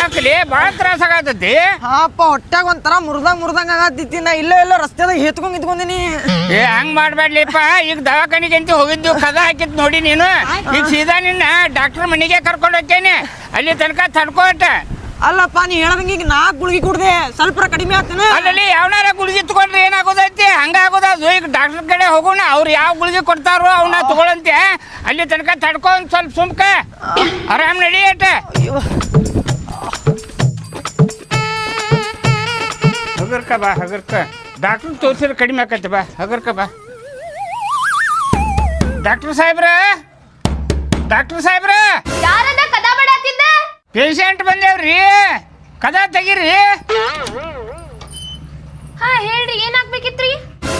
ಯಾಕಲಿ ಭಾಳ ತ್ರಾಸ ಆಗತೈತಿ. ಹಾಪ ಹೊಟ್ಟಾಗ ಒಂಥರ ಮುರ್ದಂಗ್ ಆಗತ್ತಿತ್ತಿ. ನಾ ಇಲ್ಲೋ ರಸ್ತೆದಾಗ ಇದ್ಕೊಂಡಿನಿ. ಹಂಗ್ ಮಾಡ್ಬೇಡ್ಲಿಪ್ಪ. ಈಗ ದವಾಖಾನಿಗೆ ಅಂತ ಹೋಗಿದ್ದು ಕದ ಹಾಕಿತ್ ನೋಡಿ ನೀನು. ಈಗ ಸೀದಾ ನಿನ್ನ ಡಾಕ್ಟರ್ ಮನೆಗೆ ಕರ್ಕೊಂಡು ಹೋಗ್ತೇನೆ. ಅಲ್ಲಿ ತನಕ ತಡ್ಕೋಟ. ಅಲ್ಲಪ್ಪ ನೀ ಹೇಳದಂಗ ಈಗ 4 ಗುಳಿಗೆ ಕುಡ್ದೆ ಸ್ವಲ್ಪ ಕಡಿಮೆ ಆಗ್ತಾನೆ. ಅಲ್ಲಿ ಯಾವನಾರ ಗುಳಿಗೆ ತಗೊಂಡ್ರೆ ಏನಾಗೋದೈತಿ? ಹಂಗಾಗೋದು. ಈಗ ಡಾಕ್ಟರ್ ಕಡೆ ಹೋಗೋಣ. ಅವ್ರು ಯಾವ ಗುಳಿಗೆ ಕೊಡ್ತಾರೋ ಅವನ್ನ ತಗೊಳಂತೆ. ಅಲ್ಲಿ ತನಕ ತಡ್ಕೊ ಸ್ವಲ್ಪ ಸುಮ್ಕ ಆರಾಮ್ ನಡಿಯಟ. ಹಗರ್ಕ ಬಾ ಹಗರ್ಕ. ಡಾಕ್ಟರ್ ತೋರಿಸಿದ್ರೆ ಕಡಿಮೆ ಆಕೈತೆ. ಬಾ ಹಗರ್ಕ ಬಾ. ಡಾಕ್ಟರ್ ಸಾಹೇಬ್ರ ಯಾರದ ಕದಾ ಬಡಾತಿದ್ದ? ಪೇಷಂಟ್ ಬಂದೇವ್ರಿ, ಕದಾ ತೆಗೀರಿ. ಹಾ ಹೇಳ್ರಿ, ಏನಾಗ್ಬೇಕಿತ್ರಿ?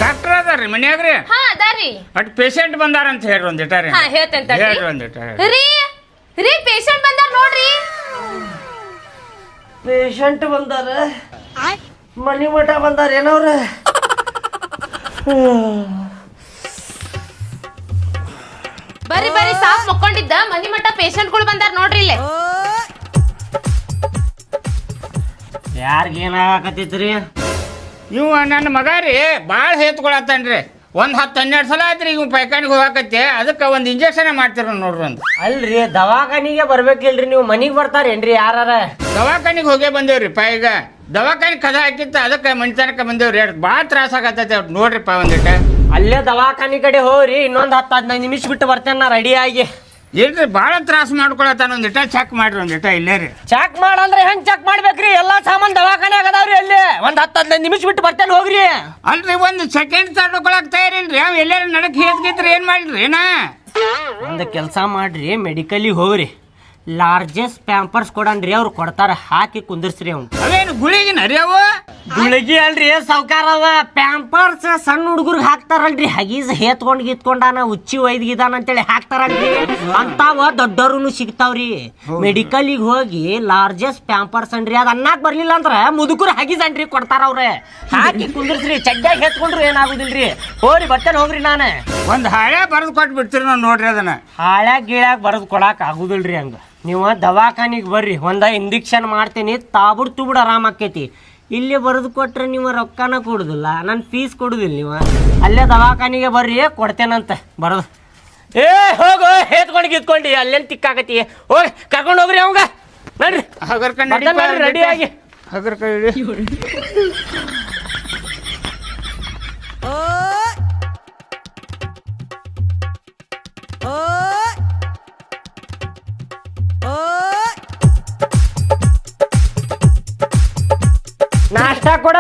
ಡಾಕ್ಟರ್ ಅದಾರ್ರಿ ಮನ್ಯಾಗ್ರಿ. ಹಾ ಅದಾರಿ. ಬಟ್ ಪೇಷಂಟ್ ಬಂದಾರ ಅಂತ ಹೇಳ್ರಿ ಒಂದಿಟ್ಟಾರಿ. ಹಾ ಹೇಳ್ತೇನೆ ಹೇಳ್ರಿ ಒಂದಿಟ್ಟ. ರೀ ಪೇಷಂಟ್ ಬಂದಾರ ನೋಡ್ರಿ. ಪೇಷಂಟ್ ಬಂದಾರ, ಮನಿ ಮಠ ಬಂದಾರ ಏನವ್ರ? ಬರ್ರಿ ಸಾಫ್ ಮಕ್ಕೊಂಡಿದ್ದ ಮನಿ ಮಠ ಪೇಷಂಟ್ಗಳು ಬಂದಾರ ನೋಡ್ರಿ ಇಲ್ಲೇ. ಯಾರಿಗೇನಾಗತ್ತೈತ್ರಿ? ಇವ ನನ್ನ ಮಗ ರೀ ಭಾಳ ಹೇತ್ಕೊಳತ್ತಾನ್ರಿ. 10-12 ಸಲ ಆಯ್ತ್ರಿ ಇವ್ ಪೈಖಾನಿಗೆ ಹೋಗಾಕತ್ತೆ. ಅದಕ್ಕೆ ಒಂದು ಇಂಜೆಕ್ಷನ್ ಮಾಡ್ತಿರ ನೋಡ್ರಿ. ಒಂದು ಅಲ್ರಿ ದವಾಖಾನಿಗೆ ಬರ್ಬೇಕಿಲ್ರಿ, ನೀವು ಮನಿಗೆ ಬರ್ತಾರೇನ್ರಿ ಯಾರಾರ? ದವಾಖಾನಿಗೆ ಹೋಗೇ ಬಂದೇವ್ರಿ ಪ. ಈಗ ದವಾಖಾನಿಗೆ ಕದ ಹಾಕಿತ್ತ, ಅದಕ್ಕೆ ಮನಿತನಕ ಬಂದೇವ್ರಿ. ಭಾಳ ತ್ರಾಸ ಆಗತ್ತೈತೆ ನೋಡ್ರಿಪ್ಪ ಒಂದಿಟ್ಟ. ಅಲ್ಲೇ ದವಾಖಾನಿ ಕಡೆ ಹೋಗ್ರಿ, ಇನ್ನೊಂದು 10-15 ನಿಮಿಷ ಬಿಟ್ಟು ಬರ್ತೇನೆ ನಾ ರೆಡಿ ಆಗಿ. ಇಲ್ರಿ ಭಾಳ ತ್ರಾಸ ಮಾಡ್ಕೊಳತ್ತಾನ. ಒಂದಿಟ್ಟ ಚೆಕ್ ಮಾಡ್ರಿ ಒಂದಿಟ್ಟ ಇಲ್ಲೇ ರೀ. ಚೆಕ್ ಮಾಡಂದ್ರೆ ಹೆಂಗ್ ಚೆಕ್ ಮಾಡ್ಬೇಕ್ರಿ? ಎಲ್ಲಾ ಸಾಮಾನ್ ದವಾಖಾನೆ ಆಗದಾವ್ರಿ. ಅಲ್ಲಿ ಒಂದ್ 10-15 ನಿಮಿಷ ಬಿಟ್ಟು ಬರ್ತೇನೆ ಹೋಗ್ರಿ. ಅಲ್ರಿ ಒಂದು ಸೆಕೆಂಡ್ ತಡ್ಕೊಳಕ್ ತಯಾರಿಲ್ರಿ. ಅವ್ ಎಲ್ಲಾರ ನಡಕ್ ಹೇದ್ಗಿದ್ರಿ ಏನ್ ಮಾಡಿಲ್ರಿ ಏನ? ಒಂದು ಕೆಲಸ ಮಾಡ್ರಿ, ಮೆಡಿಕಲಿಗೆ ಹೋಗ್ರಿ. ಲಾರ್ಜೆಸ್ಟ್ ಪ್ಯಾಂಪರ್ಸ್ ಕೊಡನ್ರಿ, ಅವ್ರು ಕೊಡ್ತಾರ. ಹಾಕಿ ಕುಂದಿರ್ಸ್ರಿ. ಅವ್ನು ಅವೇನು ಗುಳಿಗಿನ ರೀ ಅವು? ಗುಳಿಗೆ ಅಲ್ರಿ ಸಾವ್ಕಾರ, ಪ್ಯಾಂಪರ್ಸ್ ಸಣ್ಣ ಹುಡುಗರ್ಗೆ ಹಾಕ್ತಾರಲ್ರಿ. ಹಗೀಸ್ ಹೇತ್ಕೊಂಡ್ ಗೀತ್ಕೊಂಡಾನ ಉಚ್ಚಿ ಒಯ್ದಿದಾನ ಅಂತೇಳಿ ಹಾಕ್ತಾರಲ್ರಿ. ಅಂತಾವ ದೊಡ್ಡವ್ರು ಸಿಗ್ತಾವ್ರಿ. ಮೆಡಿಕಲಿಗೆ ಹೋಗಿ ಲಾರ್ಜೆಸ್ಟ್ ಪ್ಯಾಂಪರ್ಸ್ ಅನ್ರಿ, ಅದ್ ಅನ್ನಕ್ ಬರ್ಲಿಲ್ಲ ಅಂದ್ರ ಮುದುಕರು ಹಗೀಸ್ ಅನ್ರಿ ಕೊಡ್ತಾರ ಅವ್ರೆ. ಹಾಕಿ ಕುಂದಿರ್ಸ್ರಿ. ಚಡ್ಡಾಗಿ ಹೇತ್ಕೊಂಡ್ರು ಏನಾಗುದಿಲ್ರಿ. ಹೋಗ್ರಿ ಬರ್ತೇನೆ ಹೋಗ್ರಿ. ನಾನು ಒಂದು ಹಾಳೆ ಬರೆದು ಕೊಟ್ಟು ಬಿಡ್ತೀರಿ ನಾವು ನೋಡ್ರಿ. ಅದನ್ನ ಹಾಳ್ಯಾಗ ಗೀಳ್ಯಾಗ ಬರೆದು ಕೊಡಾಕ್ ಆಗುದಿಲ್ರಿ. ಹಂಗ ನೀವು ದವಾಖಾನಿಗೆ ಬರ್ರಿ, ಒಂದ ಇಂಜೆಕ್ಷನ್ ಮಾಡ್ತೀನಿ, ತಾಬುಡ್ ತುಬುಡ್ ಆರಾಮ್ ಆಕೈತಿ. ಇಲ್ಲಿ ಬರೆದು ಕೊಟ್ರೆ ನೀವು ರೊಕ್ಕನ ಕೊಡುದಿಲ್ಲ, ನನ್ನ ಫೀಸ್ ಕೊಡುದಿಲ್ಲ. ನೀವು ಅಲ್ಲೇ ದವಾಖಾನಿಗೆ ಬರ್ರಿ, ಕೊಡ್ತೇನಂತ ಬರೋದು. ಹೋಗು ಹೇತ್ಕೊಂಡು ಗಿತ್ಕೊಂಡು ಅಲ್ಲೇನು ತಿಕ್ಕಾಕತಿ. ಹೋಗಿ ಕರ್ಕೊಂಡು ಹೋಗ್ರಿ ಅವಂಗ. ನಡ್ರಿ ಹಗರ್ಕಂಡು ರೆಡಿ ಆಗಿ. ಹಗರ್ಕಂಡು ನಾಷ್ಟಾ ಕೊಡ.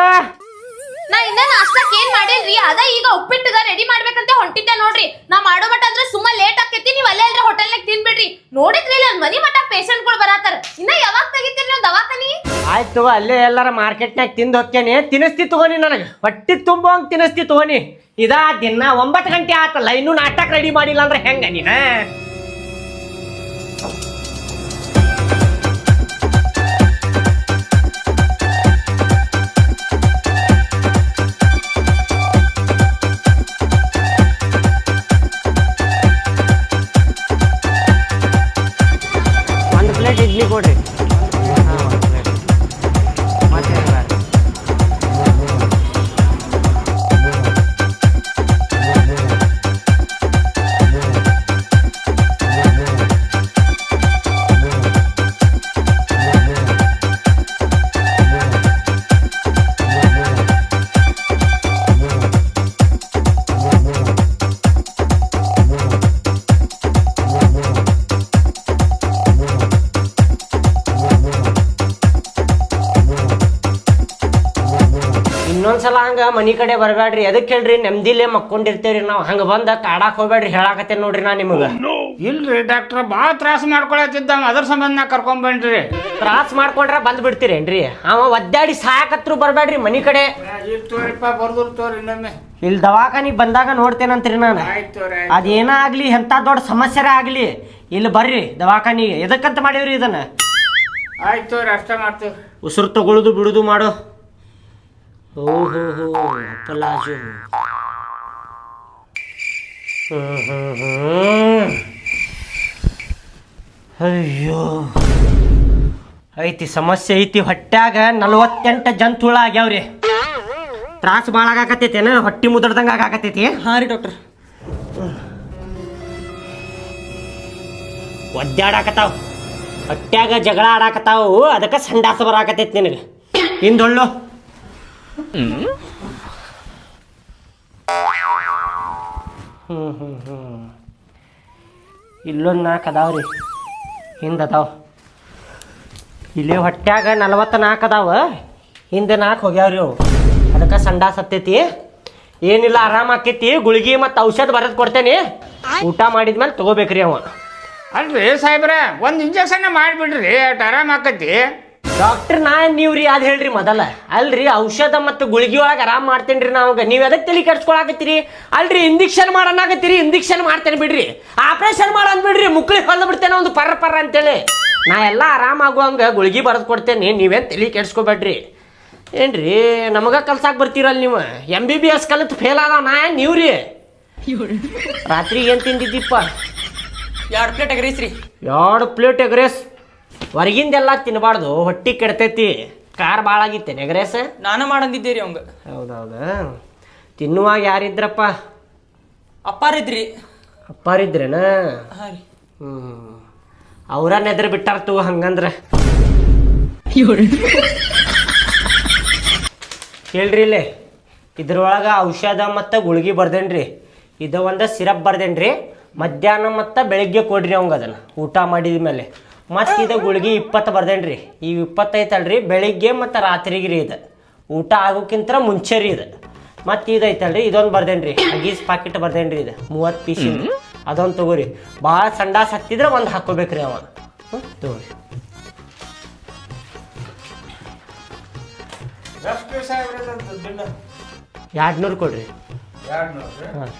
ನಾ ಇನ್ನ ನಾಷ್ಟಕ್ಕೆ ಏನ್ ಮಾಡಿಲ್ರಿ. ಅದ ಈಗ ಉಪ್ಪಿಟ್ಟದ ರೆಡಿ ಮಾಡ್ಬೇಕಂತ ಹೊಂಟಿದ್ದೆ ನೋಡ್ರಿ. ನಾ ಮಾಡೋ ಮಟ ಅಂದ್ರೆ ಸುಮ್ಮ ಲೇಟ್ ಆಕೈತಿ. ನೀವ್ ಅಲ್ಲೇ ಅಲ್ರಿ ಹೋಟೆಲ್ನಾಗ ತಿನ್ಬಿಡ್ರಿ. ನೋಡಿದ್ರಿ ಇಲ್ಲ ಮನಿ ಮಠ ಪೇಷಂಟ್ಗಳು ಬರತ್ತಾರ. ಇನ್ನ ಯಾವಾಗ ತೆಗಿತೀರಿ ನೀವು ದವಾಖಾನಿ? ಆಯ್ತು, ಅಲ್ಲೇ ಎಲ್ಲಾರ ಮಾರ್ಕೆಟ್ನಾಗ ತಿಂದು ಹೋಗ್ತೇನೆ. ತಿನ್ನಿಸ್ತಿ ತಗೋನಿ, ನನಗೆ ಹೊಟ್ಟಿ ತುಂಬೋ ಹಂಗೆ ತಿನ್ನಿಸ್ತಿ ತಗೋನಿ. ಇದಾ ದಿನ 9 ಗಂಟೆ ಆತಲ್ಲ, ಇನ್ನೂ ನಾಟಕ ರೆಡಿ ಮಾಡಿಲ್ಲ ಅಂದ್ರೆ ಹೆಂಗ ನೀನ? ಇಡ್ಲಿ ಕೊಡ್ರಿ. ಇನ್ನೊಂದ್ಸಲ ಹಂಗ ಮನಿ ಕಡೆ ಬರ್ಬೇಡ್ರಿ. ಎದಕ್ ಹೇಳ್ರಿ, ನೆಮ್ಮದಿಲೇ ಮಕ್ಕೊಂಡಿರ್ತೇವ್ರಿ ನಾವು. ಹಂಗ ಬಂದ ಕಾಡಾಕ್ ಹೋಗ್ಬೇಡ್ರಿ, ಹೇಳಾಕತ್ತೇನ್ ನೋಡ್ರಿ ನಾ ನಿಮಗ. ಇಲ್ರಿ ಡಾಕ್ಟರ್ ಭಾಳ ತ್ರಾಸ ಮಾಡ್ಕೊಳತ್ತಿದ್ದ, ಅದ್ರ ಸಂಬಂಧ ನಾ ಕರ್ಕೊಂಡ್ ಬಂದ್ರಿ. ತ್ರಾಸ್ ಮಾಡ್ಕೊಂಡ್ರ ಬಂದ್ ಬಿಡ್ತೀರೇನ್ರಿ? ಅವ ಒದ್ದಾಡಿ ಸಾಕತ್ರು ಬರ್ಬೇಡ್ರಿ ಮನಿ ಕಡೆ. ಇಲ್ಲಿ ದವಾಖಾನಿಗ್ ಬಂದಾಗ ನೋಡ್ತೇನಂತ್ರಿ ನಾನು. ಅದೇನ ಆಗ್ಲಿ, ಎಂತ ದೊಡ್ಡ ಸಮಸ್ಯೆ ಆಗ್ಲಿ, ಇಲ್ಲಿ ಬರ್ರಿ ದವಾಖಾನಿಗೆ. ಎದಕ್ಕಂತ ಮಾಡೀವ್ರಿ ಇದನ್ನ? ಆಯ್ತು ಅಷ್ಟ ಮಾಡ್ತೇವೆ. ಉಸಿರು ತಗೊಳುದು ಬಿಡುದು ಮಾಡು. ಓಹೋ ಪಲಾಜು. ಅಯ್ಯೋ ಐತಿ ಸಮಸ್ಯೆ ಐತಿ. ಹೊಟ್ಯಾಗ 48 ಜಂತುಳ ಆಗ್ಯಾವ್ರಿ. ತ್ರಾಸ ಭಾಳ ಆಗಾಕತ್ತೈತೇನ? ಹೊಟ್ಟಿ ಮುದ್ರದಂಗ ಆಗಾಕತ್ತೈತಿ. ಹಾಂ ರೀ ಡಾಕ್ಟರ್. ಒದ್ದಾಡಕತ್ತಾವ, ಹೊಟ್ಯಾಗ ಜಗಳ ಆಡಾಕತ್ತಾವು. ಅದಕ್ಕೆ ಸಂಡಾಸ ಬರಾಕತ್ತೈತಿ ನಿನಗೆ. ಹಿಂದೊಳ್ಳು ಇಲ್ಲೊಂದು 4 ಅದಾವ್ರಿ, ಹಿಂದೆ ಅದಾವ. ಇಲ್ಲೇ ಹೊಟ್ಯಾಗ 44 ಅದಾವ, ಹಿಂದೆ 4 ಹೋಗ್ಯಾವ್ರಿ ಅವು. ಅದಕ್ಕೆ ಸಂಡಾಸ ಹತ್ತೈತಿ. ಏನಿಲ್ಲ, ಆರಾಮ ಆಕೈತಿ. ಗುಳಿಗೆ ಮತ್ತು ಔಷಧ ಬರೆದು ಕೊಡ್ತೇನೆ. ಊಟ ಮಾಡಿದ್ಮೇಲೆ ತಗೋಬೇಕ್ರಿ ಅವ. ಅಲ್ರಿ ಸಾಹೇಬ್ರ, ಒಂದು ಇಂಜೆಕ್ಷನ್ ಮಾಡಿಬಿಡ್ರಿ, ಅಟ್ ಆರಾಮ ಆಕತಿ. ಡಾಕ್ಟರ್ ನೀವ್ರಿ ಅದು ಹೇಳ್ರಿ ಮೊದಲ. ಅಲ್ರಿ ಔಷಧ ಮತ್ತು ಗುಳಿಗೆ ಒಳಗೆ ಆರಾಮ್ ಮಾಡ್ತೇನ್ರಿ ನಾವಾಗ. ನೀವು ಎದಕ್ಕೆ ತಲೆ ಕೆಡ್ಸ್ಕೊಳಕತ್ತೀರಿ? ಅಲ್ರಿ ಇಂಜೆಕ್ಷನ್ ಮಾಡನ್ನಾಗತ್ತೀರಿ, ಇಂಜೆಕ್ಷನ್ ಮಾಡ್ತೇನೆ ಬಿಡ್ರಿ. ಆಪ್ರೇಷನ್ ಮಾಡಂದ್ ಬಿಡ್ರಿ, ಮುಕ್ಳಿ ಹೊಲ್ದು ಬಿಡ್ತೇನೆ ಒಂದು ಪರ್ರ ಅಂತೇಳಿ. ನಾ ಎಲ್ಲ ಆರಾಮಾಗುವಂಗ ಗುಳಿಗೆ ಬರೆದು ಕೊಡ್ತೇನೆ. ನೀವೇನು ತಲೆ ಕೆಡ್ಸ್ಕೊಬೇಡ್ರಿ. ಏನ್ರಿ ನಮಗ ಕಲ್ಸಾಕ್ ಬರ್ತೀರಲ್ಲ ನೀವು? MBBS ಕಲಿತು ಫೇಲ್ ಆದವ ನಾ ನೀವ್ರಿ. ರಾತ್ರಿಗೆ ಏನು ತಿಂದಿದ್ದೀಪ್ಪ? 2 ಪ್ಲೇಟ್ ಎಗ್ರೀಸ್ ರೀ. 2 ಪ್ಲೇಟ್ ಎಗ್ರೇಸ್. ಹೊರಗಿಂದೆಲ್ಲ ತಿನ್ನಬಾರ್ದು, ಹೊಟ್ಟಿ ಕೆಡ್ತೈತಿ. ಕಾರ್ ಭಾಳ ಆಗಿತ್ತೇನೆ ಎಗ್ರೇಸ್? ನಾನು ಮಾಡಂದಿದ್ದೆ ರೀ ಅವಂಗ. ಹೌದೌದಾ? ತಿನ್ನುವಾಗ ಯಾರಿದ್ರಪ್ಪ? ಅಪ್ಪಾರಿದ್ರಿ. ಅಪ್ಪಾರಿದ್ರೇನ? ಹಾಂ ರೀ. ಅವ್ರ ನೆದ್ರ ಬಿಟ್ಟಾರ ತಗೋ ಹಂಗಂದ್ರೆ. ಹೇಳ್ರಿ ಇಲ್ಲೇ ಇದ್ರೊಳಗೆ ಔಷಧ ಮತ್ತು ಗುಳಿಗೆ ಬರ್ದೇನ್ರಿ. ಇದು ಒಂದು ಸಿರಪ್ ಬರ್ದೇನ್ರಿ. ಮಧ್ಯಾಹ್ನ ಮತ್ತು ಬೆಳಿಗ್ಗೆ ಕೊಡ್ರಿ ಅವಂಗೆ ಅದನ್ನು ಊಟ ಮಾಡಿದ ಮೇಲೆ. ಮತ್ತು ಇದು ಗುಳಿಗೆ 20 ಬರ್ದೇನ್ರಿ. ಈ 20 ಐತಲ್ರಿ ಬೆಳಿಗ್ಗೆ ಮತ್ತು ರಾತ್ರಿಗೆ ರೀ. ಇದು ಊಟ ಆಗೋಕ್ಕಿಂತ ಮುಂಚೆ ರೀ ಇದು. ಮತ್ತು ಇದು ಐತಲ್ರಿ ಇದೊಂದು ಬರ್ದೇನ್ರಿ. ಅಗೀಸ್ ಪಾಕೆಟ್ ಬರ್ದೇನ್ರಿ. ಇದು 30 ಪೀಸ್. ಅದೊಂದು ತಗೋರಿ. ಭಾಳ ಸಂಡಾಸ್ ಹತ್ತಿದ್ರೆ ಒಂದು ಹಾಕೋಬೇಕ್ರಿ ಅವ. ತಗೋರಿ. ಎಷ್ಟು ಸಾಹೇಬ್ರ 200 ಕೊಡ್ರಿ. 200. ಹಾಂ.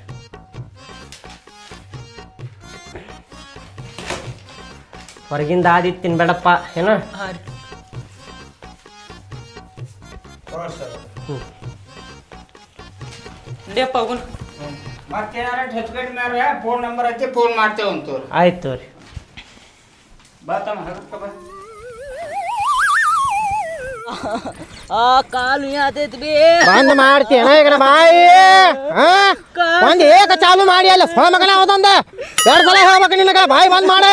ಹೊರಗಿಂದ ಆದಿತ್ತು ತಿನ್ಬೇಡಪ್ಪ ಏನೋ. ಹಾಂ ರೀ. ನಡಿಯಪ್ಪ ಹೋಗುನ್. ಮತ್ತೇನಾರ ಹೆಚ್ಚುಗಡೆ ಮ್ಯಾರ ಫೋನ್ ನಂಬರ್ ಐತಿ, ಫೋನ್ ಮಾಡ್ತೇವೆ ಅಂತವ್ರಿ. ಆಯ್ತು ರೀ. ಬಾತಮ್ಮ ಹಗರ್ಕ ಬಾ. ಕಾಲು ಯಾತೈತಿ ಬಂದ್ ಮಾಡ್ತೀನ ಈಗ ಬಾಯಿ. ಒಂದ್ ಏಕ ಚಾಲು ಮಾಡಿ ಅಲ್ಲ ಮಗನ ಅವದೊಂದ 2 ಸಲ ಹೇಳ್ಬೇಕು ನಿನಗ. ಬಾಯಿ ಬಂದ್ ಮಾಡ.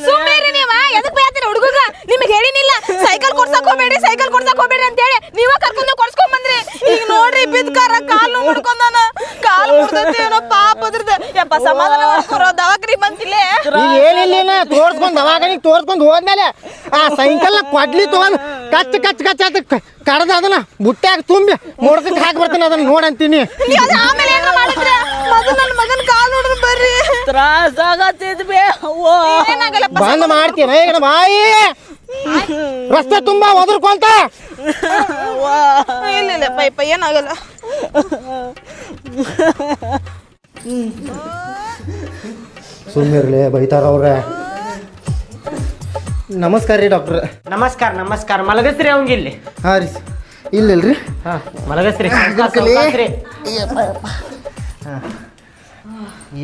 ಸುಮ್ಮನೆ ನೀವ ಎದಕ್ ಬೇಯ್ತೀರ ಹುಡುಗ? ನಿಮಗೆ ಹೇಳಿನಿಲ್ಲ ಸೈಕಲ್ ಕೊಡ್ಸಕ್ ಹೋಗ್ಬೇಡ್ರಿ, ಸೈಕಲ್ ಕೊಡ್ಸಕ್ ಹೋಗ್ಬೇಡ್ರಿ ಅಂತ ಹೇಳಿ. ನೀವ ಕರ್ಕೊಂಡು ಕೊಡ್ಸ್ಕೊಂಡ್ ಬಂದ್ರಿ. ಈಗ ನೋಡ್ರಿ ಬಿದ್ಕಾರ ಕಾಲು ಮುಡ್ಕೊಂಡಾನ. ಕಾಲು ಮುಡ್ದೈತಿ ಏನೋ ಪಾಪ ಅದ್ರದ್ದು. ಯಪ್ಪ ಸಮಾಧಾನ ಮಾಡ್ಕೊರೋ, ದವಾಖಾನಿ ಬಂತಿಲ್ಲೇ. ಈಗ ಏನಿಲ್ಲ, ತೋರ್ಸ್ಕೊಂಡ್ ದವಾಖಾನಿಗೆ ತೋರ್ಸ್ಕೊಂಡ್ ಹೋದ್ಮೇಲೆ ಆ ಸೈಕಲ್ ಕೊಡ್ಲಿ ತಗೊಂಡ್ ಕಚ್ ಕಚ್ ಕಚ್ ಅದ ಕಡ್ದ ಅದನ್ನ ಬುಟ್ಟ್ಯಾಗ ತುಂಬಿ ಮೊಡ್ದಕ್ಕೆ ಹಾಕಿ ಬರ್ತೀನಿ. ಅದನ್ನ ನೋಡಂತೀನಿ. ಆಮೇಲೆ ಏನ್ರ ಮಾಡಿದ್ರೆ ಮೊದಲು ನನ್ನ ಮಗನ ಕಾಲು ನೋಡ್ರಿ ಬರ್ರಿ. ತ್ರಾಸ ಆಗತ್ತೈತಿ ಏನಾಗಲ್ಲಪ್ಪ. ಬಂದ್ ಮಾಡ್ತೀನ ಈಗ ಬಾಯಿ. ರಸ್ತೆ ತುಂಬಾ ಒದರ್ಕೊಂತ. ಇಲ್ಲ ಪೈಪ ಏನಾಗಲ್ಲ. ಸುಮ್ಮಿರ್ಲಿ, ಬೈತಾರ ಅವ್ರ. ನಮಸ್ಕಾರ ರೀ ಡಾಕ್ಟ್ರ್. ನಮಸ್ಕಾರ ನಮಸ್ಕಾರ. ಮಲಗಸ್ರಿ ಅವಂಗಿಲ್ಲಿ. ಹಾಂ ರೀ. ಇಲ್ಲಿಲ್ರಿ. ಹಾಂ ಮಲಗಸ್ರಿ.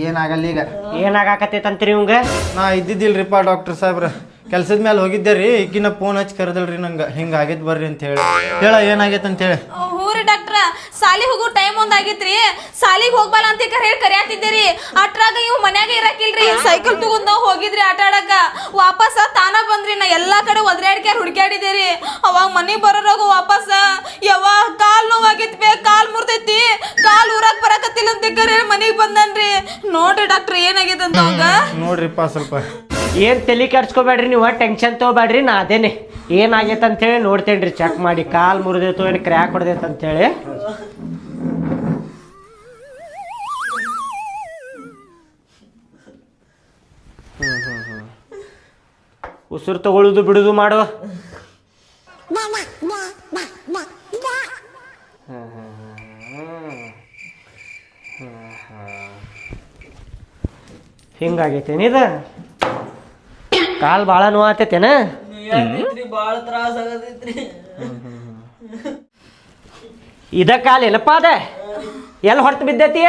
ಏನಾಗಲ್ಲ ಈಗ. ಏನಾಗತ್ತೈತಂತ್ರಿ ಇವಂಗ? ನಾ ಇದ್ದಿದ್ದಿಲ್ರಿಪ್ಪ ಡಾಕ್ಟರ್ ಸಾಹೇಬ್ರ. ಕೆಲ್ಸದ ಮೇಲೆ ಹೋಗಿದ್ದೆ ರೀ. ಈಗಿನ ಫೋನ್ ಹಚ್ಚಿ ಕರೆದಲ್ರಿ ನಂಗೆ, ಹಿಂಗೆ ಆಗೈತೆ ಬರ್ರಿ ಅಂತ ಹೇಳಿ. ಹೇಳ ಏನಾಗೈತೆ ಅಂತ ಹೇಳಿ. ಹ್ಞೂ ರೀ ಡಾಕ್ಟ್ರ, ಸಾಲಿಗೆ ಹೋಗೋ ಟೈಮ್ ಒಂದಾಗಿತ್ರಿ. ಸಾಲಿಗೆ ಹೋಗ್ಬಲ್ಲ ಅಂತ ಹೇಳಿ ಕರಿಯಾತಿದ್ದೀರಿ. ಅಟ್ರಾಗ ಇವ್ ಮನ್ಯಾಗ ಇರಕಿಲ್ರಿ. ಸೈಕಲ್ ತಗೊಂಡ್ ಹೋಗಿದ್ರಿ ಆಟ ಆಡಕ. ವಾಪಸ್ ತಾನ ಬಂದ್ರಿ. ನಾ ಎಲ್ಲಾ ಕಡೆ ಒದ್ರಾಡ್ಕ್ಯಾರ ಹುಡ್ಕ್ಯಾಡಿದೇರಿ. ಅವಾಗ ಮನೆಗೆ ಬರೋರಾಗ ವಾಪಸ್ ಯಾವ ಕಾಲ್ ನೋವಾಗಿತ್ ಬೇ, ಕಾಲ್ ಮುರ್ದೈತಿ, ಕಾಲ್ ಊರಾಗ ಬರಕತ್ತಿಲ್ಲ ಅಂತ ಹೇಳಿ ಮನೆಗೆ ಬಂದನ್ರಿ. ನೋಡ್ರಿ ಡಾಕ್ಟ್ರ್ ಏನಾಗಿದೆ ಅಂತ ಅವಂಗ. ನೋಡ್ರಿಪ್ಪ ಸ್ವಲ್ಪ. ಏನು ತಲೆ ಕೆಡ್ಸ್ಕೊಬೇಡ್ರಿ ನೀವು, ಟೆನ್ಷನ್ ತೊಗೋಬೇಡ್ರಿ. ನಾ ಅದೇನೆ ಏನಾಗೈತೆ ಅಂತೇಳಿ ನೋಡ್ತೇನ್ರಿ. ಚೆಕ್ ಮಾಡಿ ಕಾಲು ಮುರಿದೈತು ಏನು ಕ್ರ್ಯಾಕ್ ಹೊಡೆದೈತೆ ಅಂತೇಳಿ. ಉಸಿರು ತಗೊಳ್ಳೋದು ಬಿಡುದು ಮಾಡು. ಹಿಂಗಾಗೈತೇನಿದ? ಕಾಲು ಭಾಳ ನೋವಾತೈತೇನ? ಭಾಳ ತ್ರಾಸ ಆಗತೈತ್ರಿ. ಇದ ಕಾಲ ಏನಪ್ಪ ಅದ? ಎಲ್ಲಿ ಹೊರತು ಬಿದ್ದೈತಿ?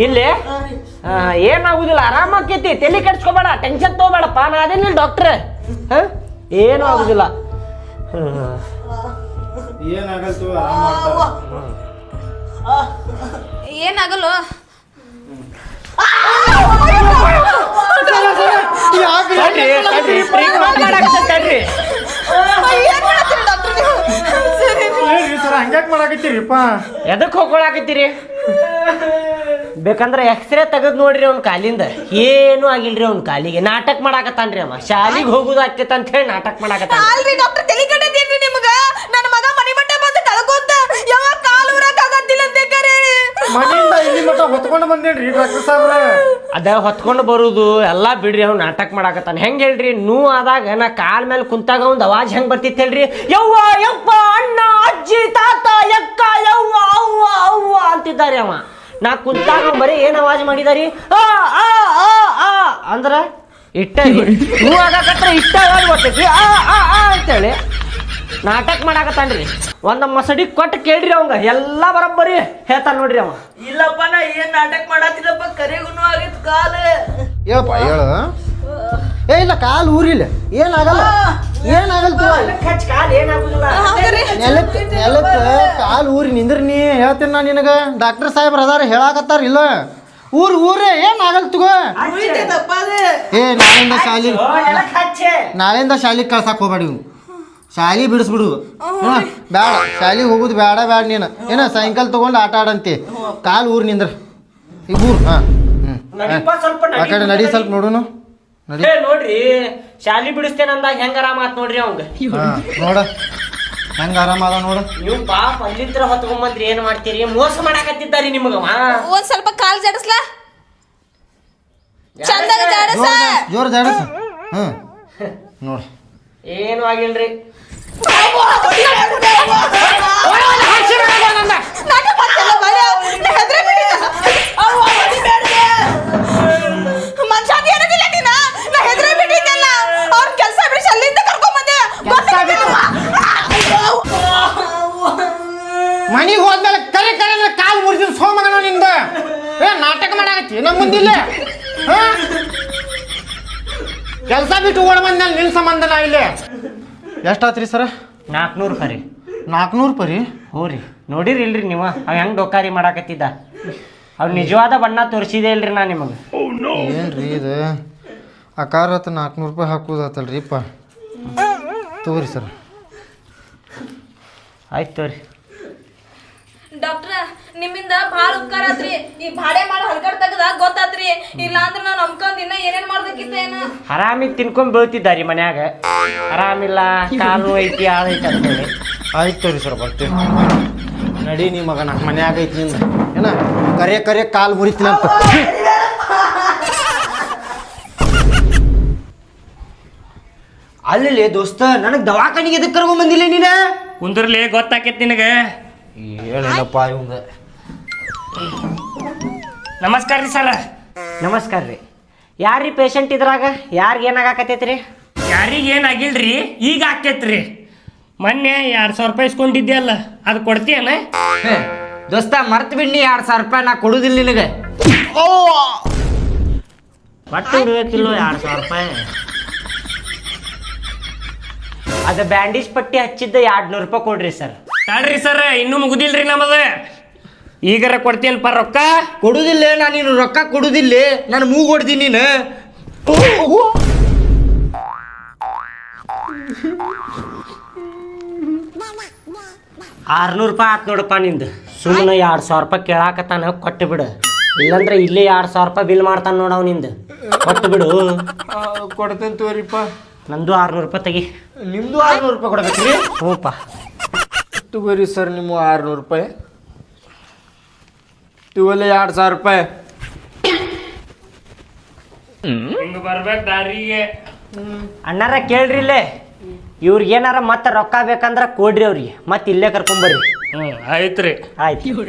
ಇಲ್ಲಿ ಏನಾಗುದಿಲ್ಲ, ಆರಾಮಾಕೈತಿ. ತಲೆ ಕೆಡ್ಸ್ಕೊಬೇಡ, ಟೆನ್ಷನ್ ತಗೋಬೇಡಪ್ಪ. ನಾ ಅದೇನಿಲ್ಲ ಡಾಕ್ಟ್ರ್. ಏನು ಆಗುದಿಲ್ಲ. ಏನಾಗಲ್ತು ಏನಾಗಲ್ಲ. ಸರ್ ಹಂಗ್ಯಾಕ್ ಮಾಡಾಕತ್ತೀರಿಪ್ಪ? ಎದಕ್ ಹೋಗ್ಕೊಳಕತ್ತೀರಿ? ಬೇಕಂದ್ರೆ ಎಕ್ಸ್ರೇ ತೆಗೆದ್ ನೋಡ್ರಿ ಅವ್ನ ಕಾಲಿಂದ, ಏನು ಆಗಿಲ್ರಿ ಅವ್ನ ಕಾಲಿಗೆ. ನಾಟಕ ಮಾಡಾಕತ್ತಾನ್ರಿ ಅವ. ಶಾಲಿಗೆ ಹೋಗುದು ಆಕೇತ ಅಂತ ಹೇಳಿ ನಾಟಕ ಮಾಡಾಕತ್ತಾನ. ಅಲ್ರಿ ಡಾಕ್ಟರ್ ತಲೆ ಕಟ್ಟದೇನ್ರಿ ನಿಮಗ? ನನ್ನ ಮಗ ಮನೆ ಮಟ್ಟ ಬಂದು ತಳ್ಕೊಂತ ಯಾವಾಗ ಕಾಲು ಊರಕ್ ಆಗತ್ತಿಲ್ಲ ಅಂತ ಕರೆ ಮನೆಯಿಂದ ಇಲ್ಲಿ ಮಟ್ಟ ಹೊತ್ಕೊಂಡು ಬಂದೇನ್ರಿ ಡಾಕ್ಟರ್ ಸಾಹೇಬ್ರ. ಅದ ಹೊತ್ಕೊಂಡು ಬರುದು ಎಲ್ಲಾ ಬಿಡ್ರಿ, ಅವ್ನು ನಾಟಕ ಮಾಡಾಕತ್ತಾನ. ಹೆಂಗ್ ಹೇಳ್ರಿ, ನೋವು ಆದಾಗ ನಾ ಕಾಲ್ ಮೇಲೆ ಕುಂತಾಗ ಒಂದ್ ಅವಾಜ್ ಹೆಂಗ್ ಬರ್ತಿತ್ತು ಹೇಳ್ರಿ? ಯವ್ವ ಯಪ್ಪ ಅಣ್ಣ ಅಜ್ಜಿ ತಾತ ಯಕ್ಕ ಯವ್ವ ಅವ್ವ ಅವ್ವ ಅಂತಿದ್ದಾರೆ ಅವ. ನಾ ಕುಂತಾಗ ಬರೀ ಏನ್ ಅವಾಜ್ ಮಾಡಿದಾರಿ? ಆ ಆ ಆ ಆ ಅಂದ್ರ ಇಟ್ಟ ನೋವು ಆಗಾಕತ್ರ ಇಷ್ಟ ಅವಾಜ್ ಬರ್ತೈತಿ, ಆ ಆ ಆ ಅಂತೇಳಿ ನಾಟಕ ಮಾಡಾಕತ್ತಾನ್ರಿ. ಒಂದ್ ಮಸಡಿ ಕೊಟ್ಟು ಕೇಳ್ರಿ ಅವಂಗ, ಎಲ್ಲಾ ಬರೋಬ್ಬರಿ ಹೇಳ್ತಾನ ನೋಡ್ರಿ ಅವ. ಇಲ್ಲಪ್ಪ ನಾ ಏನ್ ನಾಟಕ ಮಾಡತ್ತಿಲ್ಲಪ್ಪ, ಕರೆಗುನು ಆಗಿತ್ತು ಕಾಲ. ಹೇಳಪ್ಪ ಹೇಳು. ಏ ಇಲ್ಲ ಕಾಲು ಊರಿಲ್ಲ, ಏನಾಗಲ್ಲ ಏನಾಗಲ್ತು. ನೆಲಕ್ಕೆ ಕಾಲು ಊರಿ ನಿಂದ್ರಿ ನೀ ಹೇಳ್ತೀನಿ ನಾ ನಿನಗ. ಡಾಕ್ಟರ್ ಸಾಹೇಬ್ರ ಅದಾರ ಹೇಳಾಕತ್ತಾರ ಇಲ್ಲ ಊರೇ ಏನಾಗಲ್ತುಗೋ. ಏ ನಾಳೆಯಿಂದ ಶಾಲಿಗೆ ಕಳ್ಸಕ್ ಹೋಗ್ಬೇಡಿ, ಶಾಲಿ ಬಿಡಿಸ್ಬಿಡು. ಬೇಡ ಶಾಲಿಗೆ ಹೋಗುದು ಬೇಡ ನೀನು ಏನ ಸಾಯಂಕಾಲ ತಗೊಂಡು ಆಟ ಆಡಂತಿ. ಕಾಲು ಊರು ನಿಂದ್ರ ಈಗ ಊರು. ಹಾಂ ಆ ಕಡೆ ನಡಿ ಸ್ವಲ್ಪ ನೋಡುನು. ನಡಿ ನೋಡ್ರಿ ಶಾಲಿ ಬಿಡಿಸ್ತೇನೆ ಅಂದಾಗ ಹೆಂಗ ಆರಾಮ ಆತ್ ನೋಡ್ರಿ ಅವಂಗ. ನೋಡ ಹೆಂಗ ಆರಾಮ ಅದ ನೋಡು. ನೀವು ಪಾಪ ಅಲ್ಲಿಂತ್ರ ಹೊತ್ಕೊಂಬಂದ್ರಿ ಏನ್ ಮಾಡ್ತೀರಿ? ಮೋಸ ಮಾಡಾಕತ್ತಿದ್ದಾರಿ ನಿಮಗವ. ಒಂದ್ ಸ್ವಲ್ಪ ಕಾಲ್ ಜಡಸ್ಲಾ, ಚಂದಾಗ ಜಡಸ, ಜೋರ ಜಾಡಸ. ಹ್ಮ್ ನೋಡ ಏನು ಆಗಿಲ್ರಿ. ಮನಿಗೆ ಹೋದ್ಮೇಲೆ ಕರೆ ಕರೆ ಕಾಲು ಮುರಿದಿನ ಸೋಮಗನ ನಿಂದ ನಾಟಕ ಮಾಡಾಕತ್ತಿ ನಮ್ಮ ಮುಂದಿಲ್ಲ. ಕೆಲಸ ಬಿಟ್ಟು ಓಡ್ ಬಂದ್ಮೇಲೆ ನಿನ್ನ ಸಂಬಂಧ ನಾ ಇಲ್ಲೇ. ಎಷ್ಟಾತ್ರಿ ಸರ? 400 ರೂಪಾಯಿ ರೀ. 400 ರೂಪಾಯಿ ರೀ? ಹ್ಞೂ ರೀ. ನೋಡಿರಿ ಇಲ್ರಿ ನೀವು ಅವ್ ಹೆಂಗ್ ಡೊಕ್ಕಾರಿ ಮಾಡಾಕತ್ತಿದ್ದ? ಅವ್ರು ನಿಜವಾದ ಬಣ್ಣ ತೋರಿಸಿದೆ ಇಲ್ರಿ ನಾ ನಿಮಗೆ. ಏನ್ರಿ ಇದು ಅಕಾರ 400 ರೂಪಾಯಿ ಹಾಕುದತ್ತಲ್ರಿಪ್ಪ. ತಗೋರಿ ಸರ್. ಆಯ್ತು ತೋರಿ. ಡಾಕ್ಟ್ರ ನಿಮ್ಮಿಂದ ಭಾಳ ಉಪಕಾರ ಆತ್ರಿ. ಈ ಭಾಡೆ ಮಾಡಿ ಹಲ್ಕಡ್ ತೆಗದ ಗೊತ್ತಾತ್ರಿ. ಇಲ್ಲ ಅಂದ್ರೆ ನಾನು ನಂಬ್ಕೊಂಡ್ ಇನ್ನ ಏನೇನ್ ಮಾಡ್ಬೇಕಿತ್ತ ಏನ. ಆರಾಮಿಗೆ ತಿನ್ಕೊಂಡ್ ಬೀಳ್ತಿದ್ದಾರಿ ಮನ್ಯಾಗ. ಆರಾಮಿಲ್ಲ, ಕಾಲು ಐತಿ ಆಳೈತಿ ಅಂತೇಳಿ. ಆಯ್ತು ತೋರಿ ಸರ್ ಬರ್ತೀವಿ. ನಡಿ ನೀ ಮಗನ ಮನ್ಯಾಗ ಐತಿ ನಿಂದ ಏನ ಕರೆ ಕಾಲು ಮುರಿತೀನಿ ಅಂತ. ಅಲ್ಲಿ ದೋಸ್ತ ನನಗೆ ದವಾಖಾನಿಗೆ ಎದಕ್ಕೆ ಕರ್ಕೊಂಡ್ ಬಂದಿಲ್ಲ ನೀನ? ಕುಂದ್ರಲಿ ಗೊತ್ತಾಕೈತಿ ನಿನಗೆ. ಹೇಳಿಲ್ಲಪ್ಪ ಇವಂಗ. ನಮಸ್ಕಾರ ರೀ ಸರ. ನಮಸ್ಕಾರ ರೀ. ಯಾರ್ರೀ ಪೇಷಂಟ್ ಇದ್ರಾಗ? ಯಾರಿಗೆ ಏನಾಗಕತ್ತೈತ್ರಿ? ಯಾರಿಗೆ ಏನಾಗಿಲ್ರಿ, ಈಗ ಆಕೇತ್ರಿ. ಮೊನ್ನೆ 2,000 ರೂಪಾಯಿ ಇಸ್ಕೊಂಡಿದ್ದೆ ಅಲ್ಲ, ಅದು ಕೊಡ್ತೀಯನ? ದೋಸ್ತ ಮರ್ತು ಬಿಡ್ನಿ, 2,000 ರೂಪಾಯಿ ನಾ ಕೊಡುದಿಲ್ಲ ನಿನಗೆ. ಒಟ್ಟು ಇಡಬೇಕಿಲ್ಲ 2,000 ರೂಪಾಯಿ. ಅದು ಬ್ಯಾಂಡೇಜ್ ಪಟ್ಟಿ ಹಚ್ಚಿದ್ದ 200 ರೂಪಾಯಿ ಕೊಡ್ರಿ ಸರ್. ತಡ್ರಿ ಸರ್, ಇನ್ನೂ ಮುಗುದಿಲ್ರಿ ನಮ್ಮದ. ಈಗರ ಕೊಡ್ತೀನಪ್ಪ ರೊಕ್ಕ. ಕೊಡುದಿಲ್ಲ ನಾನು, ನೀನು ರೊಕ್ಕ ಕೊಡುದಿಲ್ಲ, ನಾನು ಮೂಗು ಹೊಡ್ತೀನಿ ನೀನು. 600 ರೂಪಾಯಿ ಆತ್ ನೋಡಪ್ಪ ನಿಂದು. ಸುಮ್ಮನೆ 2,000 ರೂಪಾಯಿ ಕೇಳಾಕತ್ತಾನ, ಕೊಟ್ಟು ಬಿಡು. ಇಲ್ಲಂದ್ರೆ ಇಲ್ಲೇ 2,000 ರೂಪಾಯಿ ಬಿಲ್ ಮಾಡ್ತಾನ ನೋಡ ಅವ್ ನಿಂದು. ಕೊಟ್ಟು ಬಿಡು. ಕೊಡ್ತೇನೆ ತೋರಿಪ್ಪ. ನಂದು 600 ರೂಪಾಯಿ ತೆಗಿ. ನಿಮ್ದು 600 ರೂಪಾಯಿ ಕೊಡ್ಬೇಕ್ರಿ? ಹ್ಞೂಪ್ಪ. ತಗೋರಿ ಸರ್ ನಿಮ್ಮ 600 ರೂಪಾಯಿ. ಇವಲ್ಲ 2,000 ರೂಪಾಯಿ. ಹಿಂಗ ಬರ್ಬೇಕು ದಾರಿಗೆ. ಅಣ್ಣಾರ ಕೇಳ್ರಿ ಇಲ್ಲೇ, ಇವ್ರಿಗೆ ಏನಾರ ಮತ್ತೆ ರೊಕ್ಕ ಬೇಕಂದ್ರೆ ಕೊಡ್ರಿ ಅವ್ರಿಗೆ, ಮತ್ತೆ ಇಲ್ಲೇ ಕರ್ಕೊಂಬರ್ರಿ. ಆಯ್ತ್ರಿ. ಆಯ್ತು.